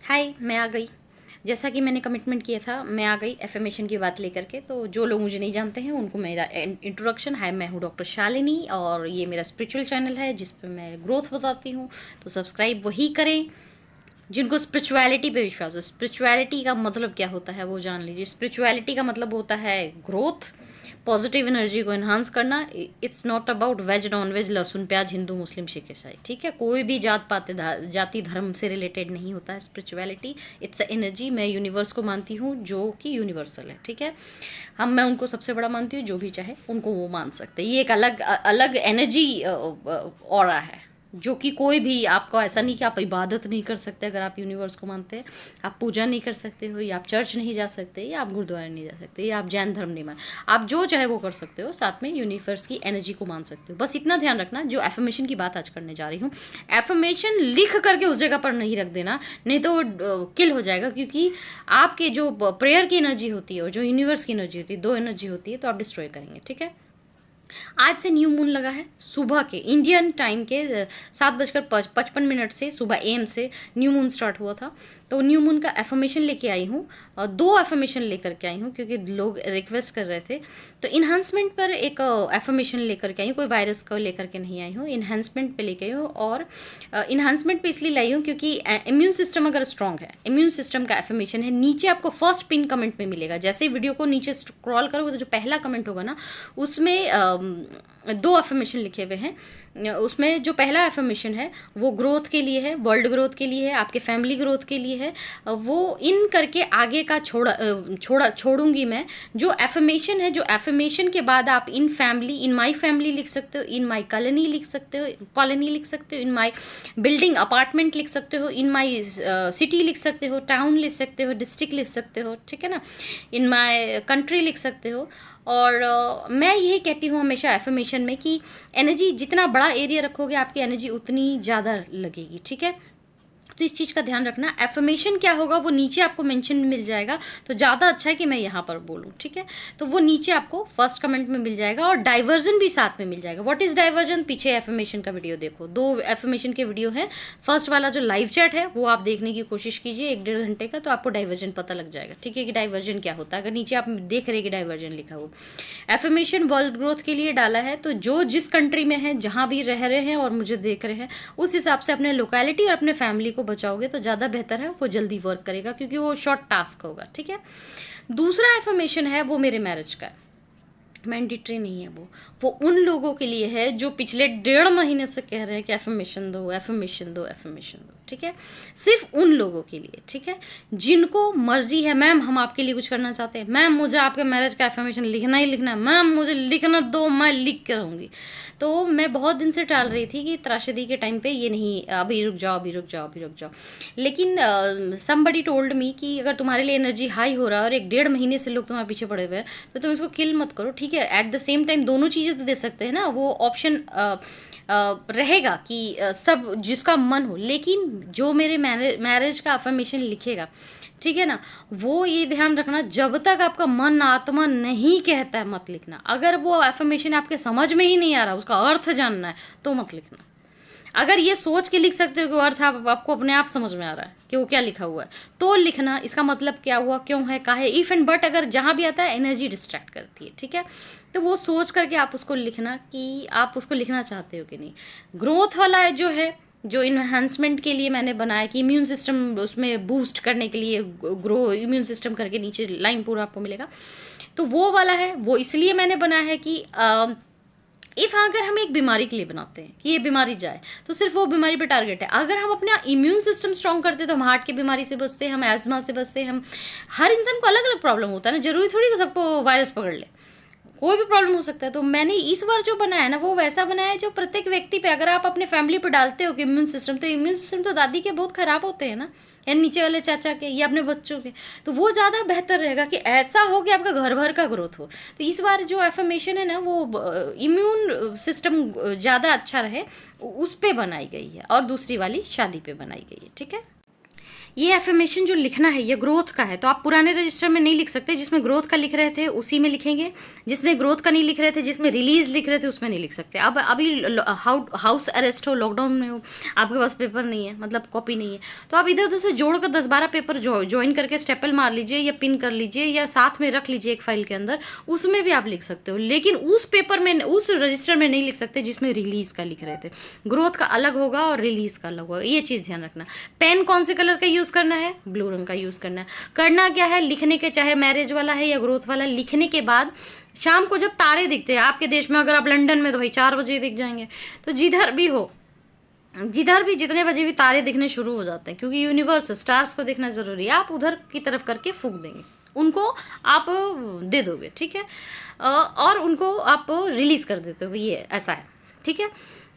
हाय, मैं आ गई। जैसा कि मैंने कमिटमेंट किया था, मैं आ गई एफर्मेशन की बात लेकर के। तो जो लोग मुझे नहीं जानते हैं उनको मेरा इंट्रोडक्शन। हाय, मैं हूँ डॉक्टर शालिनी और ये मेरा स्पिरिचुअल चैनल है जिस पे मैं ग्रोथ बताती हूँ। तो सब्सक्राइब वही करें जिनको स्पिरिचुअलिटी पे विश्वास हो। स्पिरिचुअलिटी का मतलब क्या होता है वो जान लीजिए। स्पिरिचुअलिटी का मतलब होता है ग्रोथ, पॉजिटिव एनर्जी को एनहांस करना। It's not about veg non veg, लहसुन प्याज, हिंदू मुस्लिम सिख ईसाई। ठीक है, कोई भी जात पात जाति धर्म से रिलेटेड नहीं होता है स्पिरिचुअलिटी। It's a energy. मैं यूनिवर्स को मानती हूँ जो कि यूनिवर्सल है। ठीक है, मैं उनको सबसे बड़ा मानती हूँ, जो भी चाहे उनको वो मान सकते हैं। ये एक अलग अलग एनर्जी ऑरा है जो कि कोई भी आपको, ऐसा नहीं कि आप इबादत नहीं कर सकते अगर आप यूनिवर्स को मानते हैं। आप पूजा नहीं कर सकते हो, या आप चर्च नहीं जा सकते, या आप गुरुद्वारा नहीं जा सकते, या आप जैन धर्म नहीं मान, आप जो चाहे वो कर सकते हो। साथ में यूनिवर्स की एनर्जी को मान सकते हो। बस इतना ध्यान रखना। जो एफर्मेशन की बात आज करने जा रही हूँ, एफर्मेशन लिख करके उस जगह पर नहीं रख देना, नहीं तो वो किल हो जाएगा। क्योंकि आपके जो प्रेयर की एनर्जी होती है और जो यूनिवर्स की एनर्जी होती है, दो एनर्जी होती है, तो आप डिस्ट्रॉय करेंगे। ठीक है, आज से न्यू मून लगा है सुबह के इंडियन टाइम के 7:55 से सुबह एम से न्यू मून स्टार्ट हुआ था। तो न्यू मून का एफर्मेशन लेके आई हूँ और 2 एफर्मेशन लेकर के आई हूँ क्योंकि लोग रिक्वेस्ट कर रहे थे। तो इन्हांसमेंट पर एक एफर्मेशन लेकर के आई हूँ, कोई वायरस को लेकर के नहीं आई हूँ, इन्हांसमेंट पे लेके आई हूँ। और इन्हांसमेंट पे इसलिए लाई हूँ क्योंकि इम्यून सिस्टम अगर स्ट्रांग है, इम्यून सिस्टम का एफर्मेशन है। नीचे आपको फर्स्ट पिन कमेंट में मिलेगा। जैसे ही वीडियो को नीचे स्क्रॉल करोगे तो जो पहला कमेंट होगा ना, उसमें 2 एफर्मेशन लिखे हुए हैं। उसमें जो पहला एफर्मेशन है वो ग्रोथ के लिए है, वर्ल्ड ग्रोथ के लिए है, आपके फैमिली ग्रोथ के लिए है। वो इन करके आगे का छोड़ूंगी मैं। जो एफर्मेशन है, जो एफर्मेशन के बाद आप in family, in my family लिख सकते हो, इन माई कॉलोनी लिख सकते हो, कॉलोनी लिख सकते हो, इन माई बिल्डिंग अपार्टमेंट लिख सकते हो, इन माई सिटी लिख सकते हो, टाउन लिख सकते हो, डिस्ट्रिक्ट लिख सकते हो। ठीक है ना, इन माई कंट्री लिख सकते हो। और मैं यही कहती हूँ हमेशा एफर्मेशन में कि एनर्जी जितना बड़ा एरिया रखोगे आपकी एनर्जी उतनी ज़्यादा लगेगी। ठीक है, तो इस चीज़ का ध्यान रखना। एफर्मेशन क्या होगा वो नीचे आपको मेंशन मिल जाएगा, तो ज़्यादा अच्छा है कि मैं यहाँ पर बोलूँ। ठीक है, तो वो नीचे आपको फर्स्ट कमेंट में मिल जाएगा और डाइवर्जन भी साथ में मिल जाएगा। What is diversion? पीछे एफर्मेशन का वीडियो देखो, 2 एफर्मेशन के वीडियो हैं। फर्स्ट वाला जो लाइव चैट है वो आप देखने की कोशिश कीजिए 1-1.5 घंटे का, तो आपको डाइवर्जन पता लग जाएगा। ठीक है, कि डाइवर्जन क्या होता है। अगर नीचे आप देख रहे कि डाइवर्जन लिखा हो, एफर्मेशन वर्ल्ड ग्रोथ के लिए डाला है। तो जो जिस कंट्री में है, जहाँ भी रह रहे हैं और मुझे देख रहे हैं, उस हिसाब से अपने लोकेलिटी और अपने फैमिली को बचाओगे तो ज़्यादा बेहतर है। वो जल्दी वर्क करेगा क्योंकि वो शॉर्ट टास्क होगा। ठीक है, दूसरा एफर्मेशन है वो मेरे मैरिज का है। मैंडेटरी नहीं है वो उन लोगों के लिए है जो पिछले 1.5 महीने से कह रहे हैं कि एफर्मेशन दो, एफर्मेशन दो, एफर्मेशन दो। ठीक है, सिर्फ उन लोगों के लिए। ठीक है, जिनको मर्जी है, मैम हम आपके लिए कुछ करना चाहते हैं, मैम मुझे आपके मैरिज का एफर्मेशन लिखना ही लिखना है, मैम मुझे लिखना दो, मैं लिख के रहूँगी। तो मैं बहुत दिन से टाल रही थी कि त्राशदी के टाइम पे ये नहीं, अभी रुक जाओ, अभी रुक जाओ, अभी रुक जाओ। लेकिन समबडी टोल्ड मी कि अगर तुम्हारे लिए एनर्जी हाई हो रहा है और 1-1.5 महीने से लोग तुम्हारे पीछे पड़े हुए हैं, तो तुम इसको किल मत करो। ठीक है, एट द सेम टाइम दोनों चीज़ें तो दे सकते हैं ना, वो ऑप्शन रहेगा कि सब जिसका मन हो। लेकिन जो मेरे मैरिज का अफर्मेशन लिखेगा, ठीक है ना, वो ये ध्यान रखना, जब तक आपका मन आत्मा नहीं कहता है मत लिखना। अगर वो एफर्मेशन आपके समझ में ही नहीं आ रहा, उसका अर्थ जानना है, तो मत लिखना। अगर ये सोच के लिख सकते हो कि अर्थ आपको अपने आप समझ में आ रहा है कि वो क्या लिखा हुआ है, तो लिखना। इसका मतलब क्या हुआ, क्यों है, काहे, इफ एंड बट अगर जहाँ भी आता है एनर्जी डिस्ट्रैक्ट करती है। ठीक है, तो वो सोच करके आप उसको लिखना कि आप उसको लिखना चाहते हो कि नहीं। ग्रोथ वाला है जो इन्हांसमेंट के लिए मैंने बनाया कि इम्यून सिस्टम उसमें बूस्ट करने के लिए, ग्रो इम्यून सिस्टम करके नीचे लाइन पूरा आपको मिलेगा। तो वो वाला है, वो इसलिए मैंने बनाया है कि अगर हम एक बीमारी के लिए बनाते हैं कि ये बीमारी जाए, तो सिर्फ वो बीमारी पे टारगेट है। अगर हम अपना इम्यून सिस्टम स्ट्रॉन्ग करते हैं तो हम हार्ट की बीमारी से बचते हैं, हम एजमा से बचते हैं। हम, हर इंसान को अलग अलग प्रॉब्लम होता है ना, जरूरी थोड़ी कि सबको वायरस पकड़ ले, कोई भी प्रॉब्लम हो सकता है। तो मैंने इस बार जो बनाया है ना, वो वैसा बनाया है जो प्रत्येक व्यक्ति पे, अगर आप अपने फैमिली पे डालते हो कि इम्यून सिस्टम, तो इम्यून सिस्टम तो दादी के बहुत ख़राब होते हैं ना, या नीचे वाले चाचा के, या अपने बच्चों के, तो वो ज़्यादा बेहतर रहेगा कि ऐसा हो कि आपका घर भर का ग्रोथ हो। तो इस बार जो एफर्मेशन है ना, वो इम्यून सिस्टम ज़्यादा अच्छा रहे, उस पर बनाई गई है, और दूसरी वाली शादी पे बनाई गई है। ठीक है, ये एफर्मेशन जो लिखना है ये ग्रोथ का है, तो आप पुराने रजिस्टर में नहीं लिख सकते। जिसमें ग्रोथ का लिख रहे थे उसी में लिखेंगे, जिसमें ग्रोथ का नहीं लिख रहे थे, जिसमें रिलीज लिख रहे थे उसमें नहीं लिख सकते। अब अभी हाउस अरेस्ट हो, लॉकडाउन में हो, आपके पास पेपर नहीं है, मतलब कॉपी नहीं है, तो आप इधर उधर से जोड़कर 10-12 पेपर ज्वाइन करके स्टेपल मार लीजिए या पिन कर लीजिए या साथ में रख लीजिए एक फाइल के अंदर, उसमें भी आप लिख सकते हो। लेकिन उस पेपर में, उस रजिस्टर में नहीं लिख सकते जिसमें रिलीज का लिख रहे थे। ग्रोथ का अलग होगा और रिलीज का अलग होगा, ये चीज़ ध्यान रखना। पेन कौन से कलर का यूज़ करना है? ब्लू रंग का यूज़ करना है। करना क्या है, लिखने के, चाहे मैरिज वाला है या ग्रोथ वाला, लिखने के बाद शाम को जब तारे दिखते हैं आपके देश में, अगर आप लंदन में तो भाई 4 बजे दिख जाएंगे, तो जिधर भी हो, जिधर भी जितने बजे भी तारे दिखने शुरू हो जाते हैं, क्योंकि यूनिवर्स स्टार्स को देखना ज़रूरी है, आप उधर की तरफ करके फूंक देंगे, उनको आप दे दोगे, ठीक है, और उनको आप रिलीज कर देते हो, ये ऐसा है, ठीक है।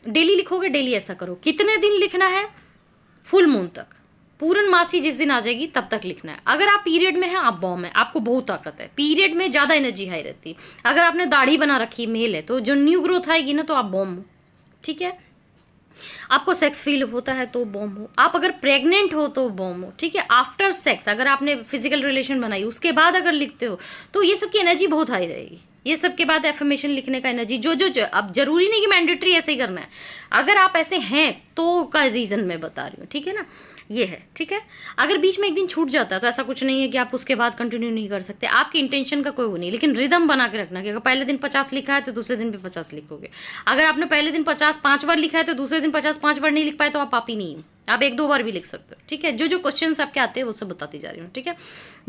डेली लिखोगे, डेली ऐसा करो। कितने दिन लिखना है? फुल मून तक, पूर्णमासी जिस दिन आ जाएगी तब तक लिखना है। अगर आप पीरियड में हैं, आप बॉम्ब है, आपको बहुत ताकत है। पीरियड में ज़्यादा एनर्जी हाई रहती है। अगर आपने दाढ़ी बना रखी है, मेल है, तो जो न्यू ग्रोथ आएगी ना, तो आप बॉम्ब हो, ठीक है। आपको सेक्स फील होता है तो बॉम्ब हो, आप अगर प्रेग्नेंट हो तो बॉम्ब हो, ठीक है। आफ्टर सेक्स अगर आपने फिजिकल रिलेशन बनाई उसके बाद अगर लिखते हो तो ये सब की एनर्जी बहुत हाई रहेगी। ये सब के बाद एफर्मेशन लिखने का एनर्जी जो अब जरूरी नहीं कि मैंडेटरी ऐसे ही करना है, अगर आप ऐसे हैं तो का रीज़न मैं बता रही हूँ, ठीक है ना, ये है, ठीक है। अगर बीच में एक दिन छूट जाता है तो ऐसा कुछ नहीं है कि आप उसके बाद कंटिन्यू नहीं कर सकते, आपकी इंटेंशन का कोई वो नहीं, लेकिन रिदम बना के रखना कि अगर पहले दिन 50 लिखा है तो दूसरे दिन भी 50 लिखोगे। अगर आपने पहले दिन 50 5 बार लिखा है तो दूसरे दिन 50 5 बार नहीं लिख पाए तो आप पापी नहीं, आप 1-2 बार भी लिख सकते हो, ठीक है। जो क्वेश्चन आपके आते हैं वो सब बताती जा रही हूँ, ठीक है।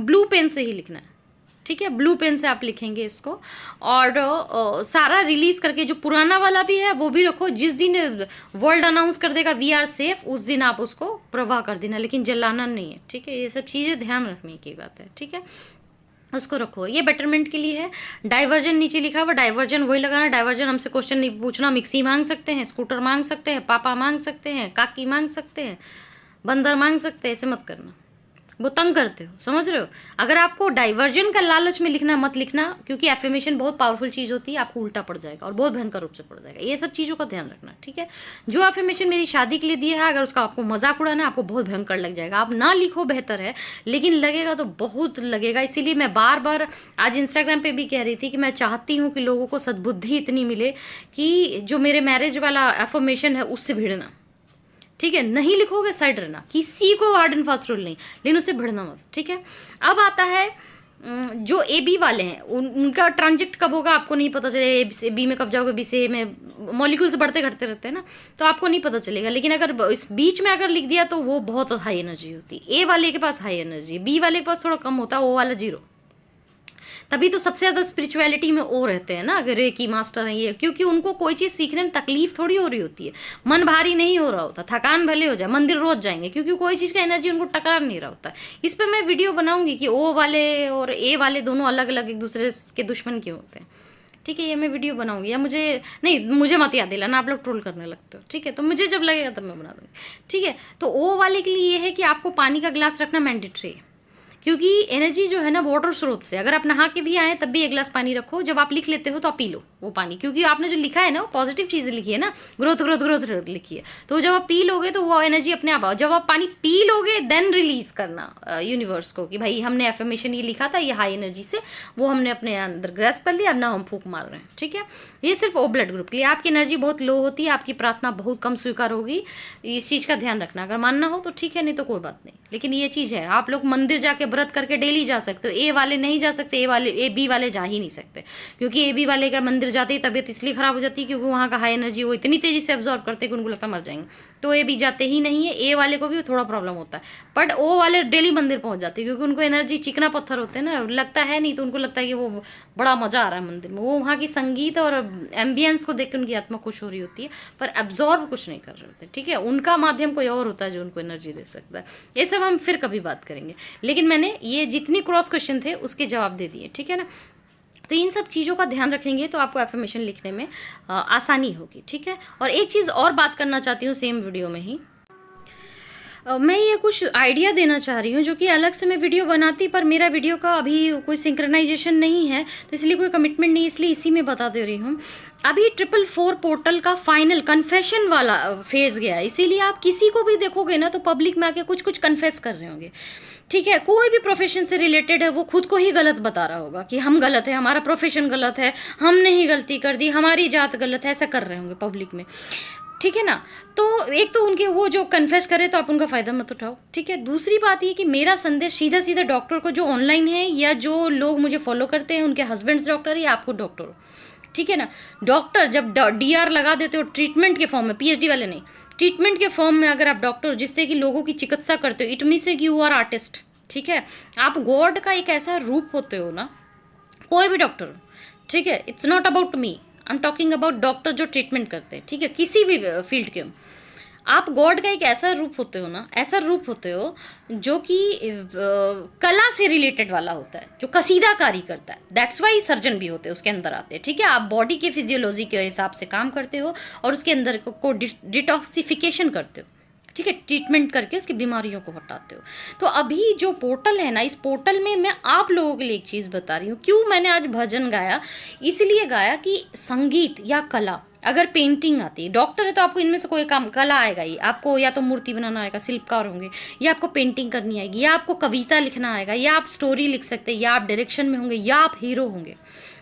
ब्लू पेन से ही लिखना है, ठीक है, ब्लू पेन से आप लिखेंगे इसको। और सारा रिलीज करके जो पुराना वाला भी है वो भी रखो। जिस दिन वर्ल्ड अनाउंस कर देगा वी आर सेफ, उस दिन आप उसको प्रवाह कर देना, लेकिन जलाना नहीं है, ठीक है। ये सब चीज़ें ध्यान रखने की बात है, ठीक है, उसको रखो। ये बेटरमेंट के लिए है। डाइवर्जन नीचे लिखा हुआ, डाइवर्जन वही लगाना। डाइवर्जन हमसे क्वेश्चन नहीं पूछना, मिक्सी मांग सकते हैं, स्कूटर मांग सकते हैं, पापा मांग सकते हैं, काकी मांग सकते हैं, बंदर मांग सकते हैं, ऐसे मत करना, वो तंग करते हो, समझ रहे हो। अगर आपको डाइवर्जन का लालच में लिखना, मत लिखना, क्योंकि एफर्मेशन बहुत पावरफुल चीज़ होती है, आपको उल्टा पड़ जाएगा और बहुत भयंकर रूप से पड़ जाएगा। ये सब चीज़ों का ध्यान रखना, ठीक है। जो एफर्मेशन मेरी शादी के लिए दिया है, अगर उसका आपको मजाक उड़ाना है, आपको बहुत भयंकर लग जाएगा। आप ना लिखो, बेहतर है, लेकिन लगेगा तो बहुत लगेगा। इसीलिए मैं बार बार आज इंस्टाग्राम पे भी कह रही थी कि मैं चाहती हूँ कि लोगों को सद्बुद्धि इतनी मिले कि जो मेरे मैरिज वाला एफर्मेशन है उससे भिड़ना, ठीक है। नहीं लिखोगे साइड रहना, किसी को हार्ड एंड फास्ट रूल नहीं, लेकिन उससे बढ़ना मत, ठीक है। अब आता है जो ए बी वाले हैं, उनका ट्रांजिट कब होगा आपको नहीं पता चले। ए से बी में कब जाओगे, बी से ए में, मॉलिक्यूल्स बढ़ते घटते रहते हैं ना, तो आपको नहीं पता चलेगा। लेकिन अगर इस बीच में अगर लिख दिया तो वो बहुत हाई एनर्जी होती है। ए वाले के पास हाई एनर्जी है, बी वाले के पास थोड़ा कम होता है, ओ वाला 0। तभी तो सबसे ज़्यादा स्पिरिचुअलिटी में वो रहते हैं ना, अगर रेकी मास्टर हैं ये, क्योंकि उनको कोई चीज़ सीखने में तकलीफ थोड़ी हो रही होती है, मन भारी नहीं हो रहा होता, थकान भले हो जाए, मंदिर रोज जाएंगे, क्योंकि कोई चीज़ का एनर्जी उनको टकरा नहीं रहा होता। इस पर मैं वीडियो बनाऊंगी कि ओ वाले और ए वाले दोनों अलग अलग एक दूसरे के दुश्मन क्यों होते हैं, ठीक है। ये मैं वीडियो बनाऊंगी, या मुझे मत याद दिलाना, आप लोग ट्रोल करने लगते हो, ठीक है। तो मुझे जब लगेगा तब मैं बना दूंगी, ठीक है। तो ओ वाले के लिए ये है कि आपको पानी का गिलास रखना मैंडेटरी है, क्योंकि एनर्जी जो है ना वाटर स्रोत से, अगर आप नहा के भी आए तब भी 1 गिलास पानी रखो। जब आप लिख लेते हो तो आप पी लो वो पानी, क्योंकि आपने जो लिखा है ना वो पॉजिटिव चीज़ें लिखी है ना, ग्रोथ ग्रोथ ग्रोथ ग्रोथ लिखी है, तो जब आप पी लोगे तो वो एनर्जी अपने आप आओ। जब आप पानी पी लोगे देन रिलीज करना यूनिवर्स को कि भाई हमने एफर्मेशन ये लिखा था, ये हाई एनर्जी से वो हमने अपने अंदर ग्रैस्प कर लिया, अब ना हम फूंक मार रहे हैं, ठीक है। ये सिर्फ ओ ब्लड ग्रुप के लिए। आपकी एनर्जी बहुत लो होती है, आपकी प्रार्थना बहुत कम स्वीकार होगी, इस चीज़ का ध्यान रखना। अगर मानना हो तो ठीक है, नहीं तो कोई बात नहीं, लेकिन ये चीज़ है। आप लोग मंदिर जाके व्रत करके डेली जा सकते हो, ए वाले नहीं जा सकते, ए बी वाले जा ही नहीं सकते, क्योंकि ए बी वाले का मंदिर जाते ही तबीयत इसलिए ख़राब हो जाती है क्योंकि वहाँ का हाई एनर्जी वो इतनी तेज़ी से एब्जॉर्ब करते हैं कि उनको लगता मर जाएंगे, तो ए बी जाते ही नहीं है। ए वाले को भी थोड़ा प्रॉब्लम होता है, बट ओ वाले डेली मंदिर पहुँच जाते हैं, क्योंकि उनको एनर्जी चिकना पत्थर होते हैं ना, लगता है नहीं, तो उनको लगता है कि वो बड़ा मज़ा आ रहा है मंदिर में, वो वहाँ की संगीत और एम्बियंस को देख कर उनकी आत्मा खुश हो रही होती है, पर एब्जॉर्ब कुछ नहीं कर रहे होते, ठीक है। उनका माध्यम कोई और होता है जो उनको एनर्जी दे सकता है। ये सब हम फिर कभी बात करेंगे, लेकिन मैंने ये जितनी क्रॉस क्वेश्चन थे उसके जवाब दे दिए, ठीक है ना। तो इन सब चीज़ों का ध्यान रखेंगे तो आपको एफर्मेशन लिखने में आसानी होगी, ठीक है। और एक चीज़ और बात करना चाहती हूँ सेम वीडियो में ही, मैं ये कुछ आइडिया देना चाह रही हूँ जो कि अलग से मैं वीडियो बनाती, पर मेरा वीडियो का अभी कोई सिंक्रोनाइजेशन नहीं है, तो इसलिए कोई कमिटमेंट नहीं, इसलिए इसी में बता दे रही हूँ। अभी 444 पोर्टल का फाइनल कन्फेशन वाला फेज गया है, इसीलिए आप किसी को भी देखोगे ना तो पब्लिक में आके कुछ कुछ कन्फेस कर रहे होंगे। ठीक है, कोई भी प्रोफेशन से रिलेटेड है वो खुद को ही गलत बता रहा होगा कि हम गलत है, हमारा प्रोफेशन गलत है, हमने ही गलती कर दी, हमारी जात गलत है, ऐसा कर रहे होंगे पब्लिक में। ठीक है ना। तो एक तो उनके वो जो कन्फेस करे तो आप उनका फ़ायदा मत उठाओ। ठीक है, दूसरी बात ये कि मेरा संदेश सीधा सीधा डॉक्टर को जो ऑनलाइन है या जो लोग मुझे फॉलो करते हैं उनके हस्बैंड्स डॉक्टर है या आपको डॉक्टर हो। ठीक है ना। डॉक्टर जब DR लगा देते हो ट्रीटमेंट के फॉर्म में, PhD वाले नहीं, ट्रीटमेंट के फॉर्म में अगर आप डॉक्टर जिससे कि लोगों की चिकित्सा करते हो, इट मीन्स से कि यू आर आर्टिस्ट। ठीक है, आप गॉड का एक ऐसा रूप होते हो ना, कोई भी डॉक्टर हो। ठीक है, it's not about me, I am talking about doctor जो ट्रीटमेंट करते हैं। ठीक है, किसी भी फील्ड के हो, आप गॉड का एक ऐसा रूप होते हो ना, ऐसा रूप होते हो जो कि कला से रिलेटेड वाला होता है, जो कसीदाकारी करता है। दैट्स वाई सर्जन भी होते हैं उसके अंदर आते हैं। ठीक है, आप बॉडी के फिजियोलॉजी के हिसाब से काम करते हो और उसके अंदर को डिटॉक्सिफिकेशन करते हो। ठीक है, ट्रीटमेंट करके उसकी बीमारियों को हटाते हो। तो अभी जो पोर्टल है ना, इस पोर्टल में मैं आप लोगों के लिए एक चीज़ बता रही हूँ। क्यों मैंने आज भजन गाया, इसलिए गाया कि संगीत या कला, अगर पेंटिंग आती है, डॉक्टर है तो आपको इनमें से कोई काम कला आएगा ही, आपको या तो मूर्ति बनाना आएगा, शिल्पकार होंगे, या आपको पेंटिंग करनी आएगी, या आपको कविता लिखना आएगा, या आप स्टोरी लिख सकते हैं, या आप डायरेक्शन में होंगे, या आप हीरो होंगे।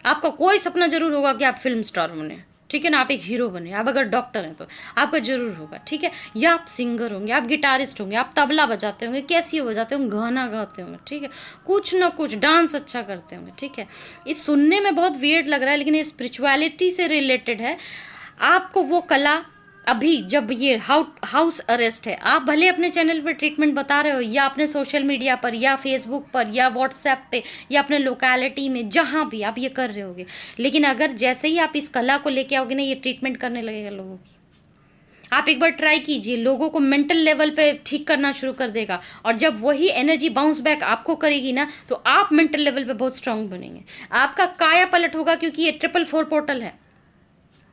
आपका कोई सपना जरूर होगा कि आप फिल्म स्टार होने। ठीक है ना, आप एक हीरो बने। आप अगर डॉक्टर हैं तो आपका जरूर होगा। ठीक है, या आप सिंगर होंगे, आप गिटारिस्ट होंगे, आप तबला बजाते होंगे, कैसियो बजाते होंगे, गाना गाते होंगे। ठीक है, कुछ ना कुछ डांस अच्छा करते होंगे। ठीक है, इस सुनने में बहुत वियर्ड लग रहा है लेकिन ये स्पिरिचुअलिटी से रिलेटेड है। आपको वो कला, अभी जब ये हाउस अरेस्ट है, आप भले अपने चैनल पर ट्रीटमेंट बता रहे हो या अपने सोशल मीडिया पर या फेसबुक पर या व्हाट्सएप पे या अपने लोकेलिटी में, जहाँ भी आप ये कर रहे होगे, लेकिन अगर जैसे ही आप इस कला को लेके आओगे ना, ये ट्रीटमेंट करने लगेगा लोगों की। आप एक बार ट्राई कीजिए, लोगों को मेंटल लेवल पे ठीक करना शुरू कर देगा, और जब वही एनर्जी बाउंस बैक आपको करेगी ना, तो आप मेंटल लेवल पे बहुत स्ट्रांग बनेंगे। आपका काया पलट होगा, क्योंकि ये 444 पोर्टल है।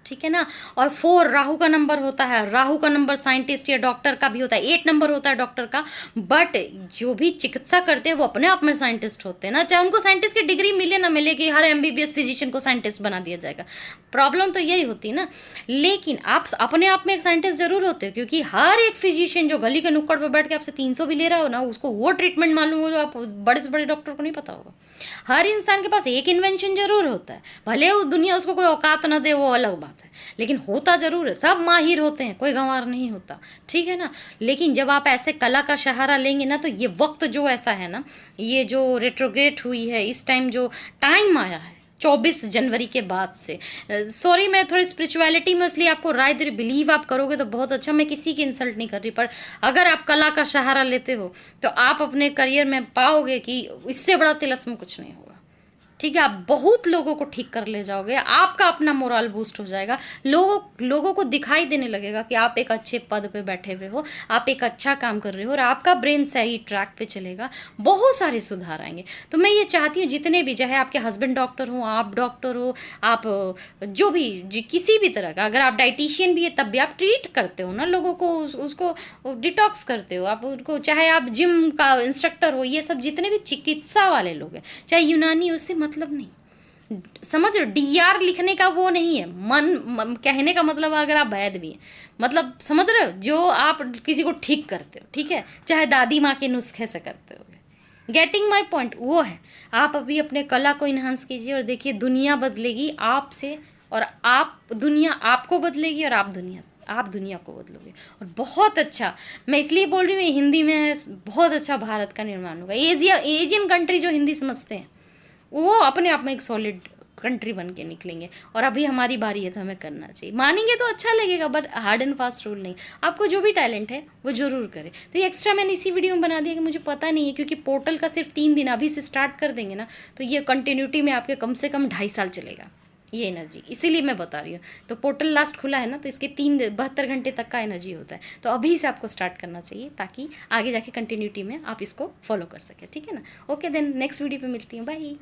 ठीक है ना। और 4 राहु का नंबर होता है, राहु का नंबर साइंटिस्ट या डॉक्टर का भी होता है, 8 नंबर होता है डॉक्टर का। बट जो भी चिकित्सा करते हैं वो अपने आप में साइंटिस्ट होते हैं ना, चाहे उनको साइंटिस्ट की डिग्री मिले ना मिले कि हर MBBS फिजिशियन को साइंटिस्ट बना दिया जाएगा। प्रॉब्लम तो यही होती है ना। लेकिन आप अपने आप में एक साइंटिस्ट जरूर होते हो, क्योंकि हर एक फिजिशियन जो गली के नुक्कड़ पर बैठ के आपसे 300 भी ले रहा हो ना, उसको वो ट्रीटमेंट मालूम हो जो आप बड़े से बड़े डॉक्टर को नहीं पता होगा। हर इंसान के पास एक इन्वेंशन जरूर होता है, भले उस दुनिया उसको कोई औकात ना दे, वो अलग बात है, लेकिन होता जरूर है। सब माहिर होते हैं, कोई गंवार नहीं होता। ठीक है ना। लेकिन जब आप ऐसे कला का सहारा लेंगे ना, तो ये वक्त जो ऐसा है ना, ये जो रेट्रोग्रेड हुई है, इस टाइम जो टाइम आया है 24 जनवरी के बाद से, सॉरी मैं थोड़ी स्पिरिचुअलिटी में इसलिए आपको राय दे रही, बिलीव आप करोगे तो बहुत अच्छा, मैं किसी की इंसल्ट नहीं कर रही, पर अगर आप कला का सहारा लेते हो तो आप अपने करियर में पाओगे कि इससे बड़ा तिलस्म कुछ नहीं होगा। ठीक है, आप बहुत लोगों को ठीक कर ले जाओगे, आपका अपना मोरल बूस्ट हो जाएगा, लोगों को दिखाई देने लगेगा कि आप एक अच्छे पद पे बैठे हुए हो, आप एक अच्छा काम कर रहे हो, और आपका ब्रेन सही ट्रैक पे चलेगा, बहुत सारे सुधार आएंगे। तो मैं ये चाहती हूँ जितने भी, चाहे आपके हस्बैंड डॉक्टर हो, आप डॉक्टर हो, आप जो भी किसी भी तरह का, अगर आप डाइटिशियन भी है तब भी आप ट्रीट करते हो ना लोगों को, उसको डिटॉक्स करते हो आप उनको, चाहे आप जिम का इंस्ट्रक्टर हो, ये सब जितने भी चिकित्सा वाले लोग हैं, चाहे यूनानी, उससे मतलब नहीं, समझ रहे हो। DR लिखने का वो नहीं है, कहने का मतलब अगर आप वैद भी हैं, मतलब समझ रहे हो, जो आप किसी को ठीक करते हो। ठीक है, चाहे दादी माँ के नुस्खे से करते हो, गेटिंग माई पॉइंट, वो है। आप अभी अपने कला को इन्हांस कीजिए और देखिए दुनिया बदलेगी आपसे, और आप दुनिया आपको बदलेगी, और आप दुनिया को बदलोगे, और बहुत अच्छा। मैं इसलिए बोल रही हूँ, हिंदी में है, बहुत अच्छा भारत का निर्माण होगा। एशियन कंट्री जो हिंदी समझते हैं वो अपने आप में एक सॉलिड कंट्री बन के निकलेंगे, और अभी हमारी बारी है तो हमें करना चाहिए। मानेंगे तो अच्छा लगेगा, but hard and fast rule नहीं। आपको जो भी टैलेंट है वो जरूर करें। तो ये एक्स्ट्रा मैंने इसी वीडियो में बना दिया कि मुझे पता नहीं है, क्योंकि पोर्टल का सिर्फ 3 दिन अभी से स्टार्ट कर देंगे ना, तो ये कंटिन्यूटी में आपके कम से कम 2.5 साल चलेगा ये एनर्जी, इसीलिए मैं बता रही हूँ। तो पोर्टल लास्ट खुला है ना, तो इसके 72 घंटे तक का एनर्जी होता है, तो अभी से आपको स्टार्ट करना चाहिए, ताकि आगे जाके कंटिन्यूटी में आप इसको फॉलो कर सकें। ठीक है ना। ओके देन, नेक्स्ट वीडियो पे मिलती हूँ, बाय।